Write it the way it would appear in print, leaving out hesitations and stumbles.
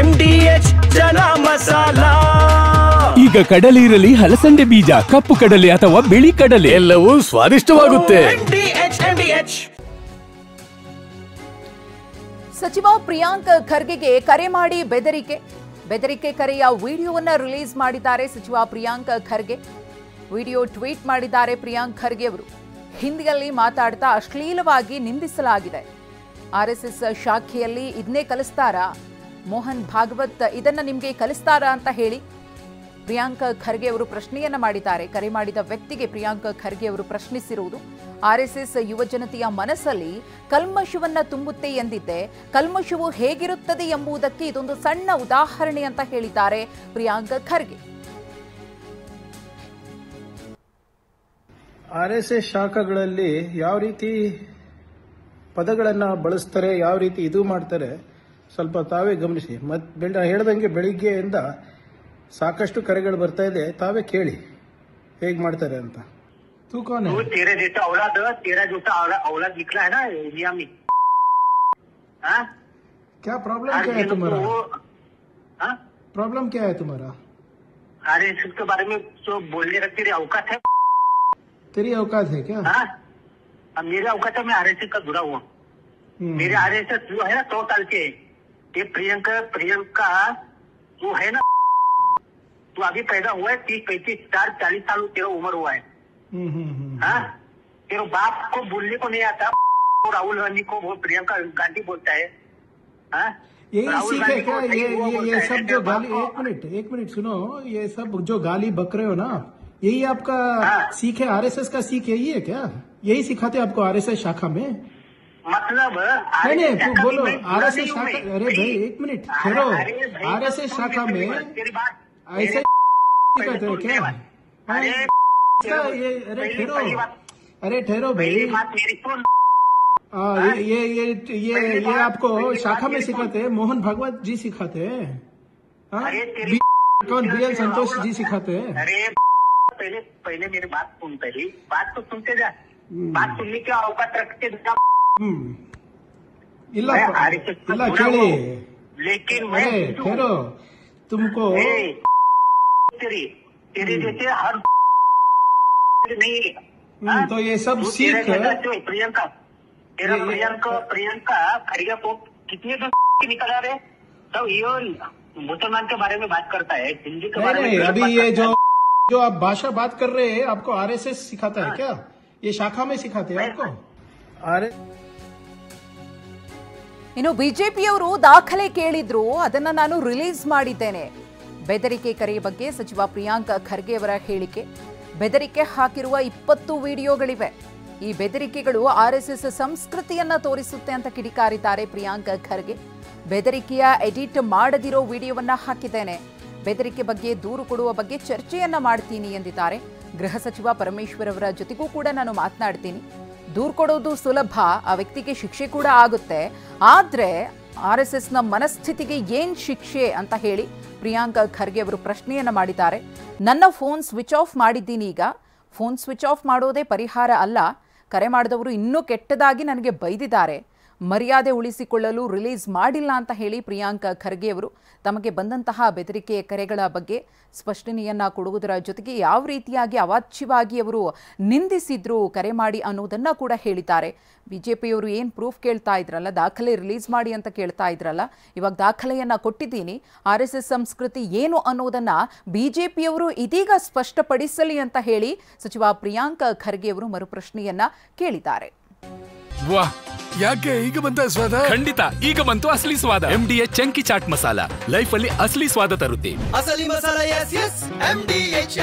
MDH ಜನ ಮಸಾಲಾ. ಈಗ ಕಡಲೆ ಇರಲಿ, ಹಲಸಂದೆ ಬೀಜ, ಕಪ್ಪು ಕಡಲೆ ಅಥವಾ ಬಿಳಿ ಕಡಲೆ, ಎಲ್ಲವೂ ಸ್ವಾದಿಷ್ಟವಾಗುತ್ತೆ. MDH. ಸಚಿವ ಪ್ರಿಯಾಂಕ್ ಖರ್ಗೆಗೆ ಕರೆ ಮಾಡಿ ಬೆದರಿಕೆ ಕರೆಯ ವಿಡಿಯೋವನ್ನ ರಿಲೀಸ್ ಮಾಡಿದ್ದಾರೆ ಸಚಿವ ಪ್ರಿಯಾಂಕ್ ಖರ್ಗೆ. ವಿಡಿಯೋ ಟ್ವೀಟ್ ಮಾಡಿದ್ದಾರೆ ಪ್ರಿಯಾಂಕ್ ಖರ್ಗೆ ಅವರು. ಹಿಂದಿಯಲ್ಲಿ ಮಾತಾಡ್ತಾ ಅಶ್ಲೀಲವಾಗಿ ನಿಂದಿಸಲಾಗಿದೆ. RSS ಶಾಖೆಯಲ್ಲಿ ಇದನ್ನೇ ಕಲಿಸ್ತಾರಾ, ಮೋಹನ್ ಭಾಗವತ್ ಇದನ್ನ ನಿಮಗೆ ಕಲಿಸ್ತಾರಾ ಅಂತ ಹೇಳಿ ಪ್ರಿಯಾಂಕ್ ಖರ್ಗೆ ಅವರು ಪ್ರಶ್ನೆಯನ್ನ ಮಾಡಿದ್ದಾರೆ. ಕರೆ ಮಾಡಿದ ವ್ಯಕ್ತಿಗೆ ಪ್ರಿಯಾಂಕ್ ಖರ್ಗೆ ಅವರು ಪ್ರಶ್ನಿಸಿರುವುದು, RSS ಯುವಜನತೆಯ ಮನಸ್ಸಲ್ಲಿ ಕಲ್ಮಶವನ್ನ ತುಂಬುತ್ತೆ ಎಂದಿದ್ದೆ, ಕಲ್ಮಶವು ಹೇಗಿರುತ್ತದೆ ಎಂಬುದಕ್ಕೆ ಇದೊಂದು ಸಣ್ಣ ಉದಾಹರಣೆ ಅಂತ ಹೇಳಿದ್ದಾರೆ ಪ್ರಿಯಾಂಕ್ ಖರ್ಗೆ. RSS ಶಾಖೆಗಳಲ್ಲಿ ಯಾವ ರೀತಿ ಪದಗಳನ್ನು ಬಳಸ್ತಾರೆ, ಯಾವ ರೀತಿ ಇದು ಮಾಡ್ತಾರೆ ಸ್ವಲ್ಪ ತಾವೇ ಗಮನಿಸಿ. ಮತ್ತೆ ಹೇಳ್ದಂಗೆ ಬೆಳಿಗ್ಗೆಯಿಂದ ಸಾಕಷ್ಟು ಕರೆಗಳು ಬರ್ತಾ ಇದೆ, ತಾವೇ ಕೇಳಿ ಹೇಗೆ ಮಾಡ್ತಾರೆ ಅಂತ. तू कौन है? तेरे जैसा औलाद निकला है ना इंडिया में. क्या प्रॉब्लम क्या है तुम्हारा? प्रॉब्लम क्या है तुम्हारा? अरे इसके बारे में जो बोलने का तेरी औकात है? तेरी औकात है क्या? अब मेरे औकात है, मैं RSS का जुड़ा हुआ. मेरे RSS जो है ना 100 साल के. ये प्रियंका जो है ना, तू अभी पैदा हुआ है 30, 35, 40 साल तेरा उम्र हुआ है. तेरे बाप को बोलने को नहीं आता. राहुल गांधी को वो प्रियंका गांधी बोलता है. यही सीख है क्या? ये सब जो गाली, एक मिनट सुनो, ये सब जो गाली बक रहे हो ना, यही आपका सीख है? RSS का सीख यही है क्या? यही सिखाते आपको RSS शाखा में? मतलब नहीं तू बोलो RSS शाखा. अरे भाई एक मिनट ठहरो. RSS शाखा में ऐसे सिखाते हैं क्या? अरे ठहरो भाई. ये आपको शाखा में सिखाते हैं, मोहन भागवत जी सिखाते हैं. कौन? BL संतोष जी सिखाते हैं. अरे पहले मेरी बात सुन. पहली बात तो सुनते जा. बात सुनने की औकात रखते ಇಲ್ಲ ಕೇಳಿ. लेकिन ठहरो. तुमको तेरे जैसे हर नहीं. तो ये सब सीख प्रियंका खड़िया को कितने तो निकला रहे. तो ये मुसलमान के बारे में बात करता है, हिंदी के बारे में. अभी ये जो आप भाषा बात कर रहे हैं, आपको RSS सिखाता है क्या? ये शाखा में सिखाते हैं आपको? ಇನ್ನು ಬಿಜೆಪಿಯವರು ದಾಖಲೆ ಕೇಳಿದ್ರು, ಅದನ್ನ ನಾನು ರಿಲೀಸ್ ಮಾಡಿದ್ದೇನೆ. ಬೆದರಿಕೆ ಕರೆಯ ಬಗ್ಗೆ ಸಚಿವ ಪ್ರಿಯಾಂಕ್ ಖರ್ಗೆ ಅವರ ಹೇಳಿಕೆ. ಬೆದರಿಕೆ ಹಾಕಿರುವ 20 ವಿಡಿಯೋಗಳಿವೆ. ಈ ಬೆದರಿಕೆಗಳು RSS ಸಂಸ್ಕೃತಿಯನ್ನ ತೋರಿಸುತ್ತೆ ಅಂತ ಕಿಡಿಕಾರಿದ್ದಾರೆ ಪ್ರಿಯಾಂಕ್ ಖರ್ಗೆ. ಬೆದರಿಕೆಯ ಎಡಿಟ್ ಮಾಡದಿರೋ ವಿಡಿಯೋವನ್ನ ಹಾಕಿದ್ದೇನೆ. ಬೆದರಿಕೆ ಬಗ್ಗೆ ದೂರು ಕೊಡುವ ಬಗ್ಗೆ ಚರ್ಚೆಯನ್ನ ಮಾಡ್ತೀನಿ ಎಂದಿದ್ದಾರೆ. ಗೃಹ ಸಚಿವ ಪರಮೇಶ್ವರ್ ಅವರ ಜೊತೆಗೂ ಕೂಡ ನಾನು ಮಾತನಾಡ್ತೀನಿ. ದೂರು ಕೊಡೋದು ಸುಲಭ, ಆ ವ್ಯಕ್ತಿಗೆ ಶಿಕ್ಷೆ ಕೂಡ ಆಗುತ್ತೆ. ಆದ್ರೆ RSSನ ಮನಸ್ಥಿತಿಗೆ ಏನ್ ಶಿಕ್ಷೆ ಅಂತ ಹೇಳಿ ಪ್ರಿಯಾಂಕ್ ಖರ್ಗೆ ಅವರು ಪ್ರಶ್ನೆಯನ್ನ ಮಾಡಿದ್ದಾರೆ. ನನ್ನ ಫೋನ್ ಸ್ವಿಚ್ ಆಫ್ ಮಾಡಿದ್ದೀನಿ. ಈಗ ಫೋನ್ ಸ್ವಿಚ್ ಆಫ್ ಮಾಡೋದೇ ಪರಿಹಾರ ಅಲ್ಲ. ಕರೆ ಮಾಡಿದವರು ಇನ್ನೂ ಕೆಟ್ಟದಾಗಿ ನನಗೆ ಬೈದಿದ್ದಾರೆ. ಮರ್ಯಾದೆ ಉಳಿಸಿಕೊಳ್ಳಲು ರಿಲೀಸ್ ಮಾಡಿಲ್ಲ ಅಂತ ಹೇಳಿ ಪ್ರಿಯಾಂಕ್ ಖರ್ಗೆ ಅವರು ತಮಗೆ ಬಂದಂತಹ ಬೆದರಿಕೆ ಕರೆಗಳ ಬಗ್ಗೆ ಸ್ಪಷ್ಟನೆಯನ್ನ ಕೊಡುವುದರ ಜೊತೆಗೆ ಯಾವ ರೀತಿಯಾಗಿ ಅವಾಚ್ಯವಾಗಿ ಅವರು ನಿಂದಿಸಿದ್ರು ಕರೆ ಮಾಡಿ ಅನ್ನೋದನ್ನ ಕೂಡ ಹೇಳಿದ್ದಾರೆ. ಬಿಜೆಪಿಯವರು ಏನು ಪ್ರೂಫ್ ಕೇಳ್ತಾ ಇದ್ರಲ್ಲ, ದಾಖಲೆ ರಿಲೀಸ್ ಮಾಡಿ ಅಂತ ಕೇಳ್ತಾ ಇದ್ರಲ್ಲ, ಇವಾಗ ದಾಖಲೆಯನ್ನ ಕೊಟ್ಟಿದ್ದೀನಿ. RSS ಸಂಸ್ಕೃತಿ ಏನು ಅನ್ನೋದನ್ನ ಬಿಜೆಪಿಯವರು ಇದೀಗ ಸ್ಪಷ್ಟಪಡಿಸಲಿ ಅಂತ ಹೇಳಿ ಸಚಿವ ಪ್ರಿಯಾಂಕ್ ಖರ್ಗೆ ಅವರು ಮರುಪ್ರಶ್ನೆಯನ್ನ ಕೇಳಿದ್ದಾರೆ. ವಾಹ್, ಯಾಕೆ ಈಗ ಬಂತ ಸ್ವಾದ? ಖಂಡಿತ ಈಗ ಬಂತು ಅಸಲಿ ಸ್ವಾದ. MDH chunky chaat masala life ಅಲ್ಲಿ ಅಸಲಿ ಸ್ವಾದ ತರುತ್ತೆ. ಅಸಲಿ ಮಸಾಲ. MDH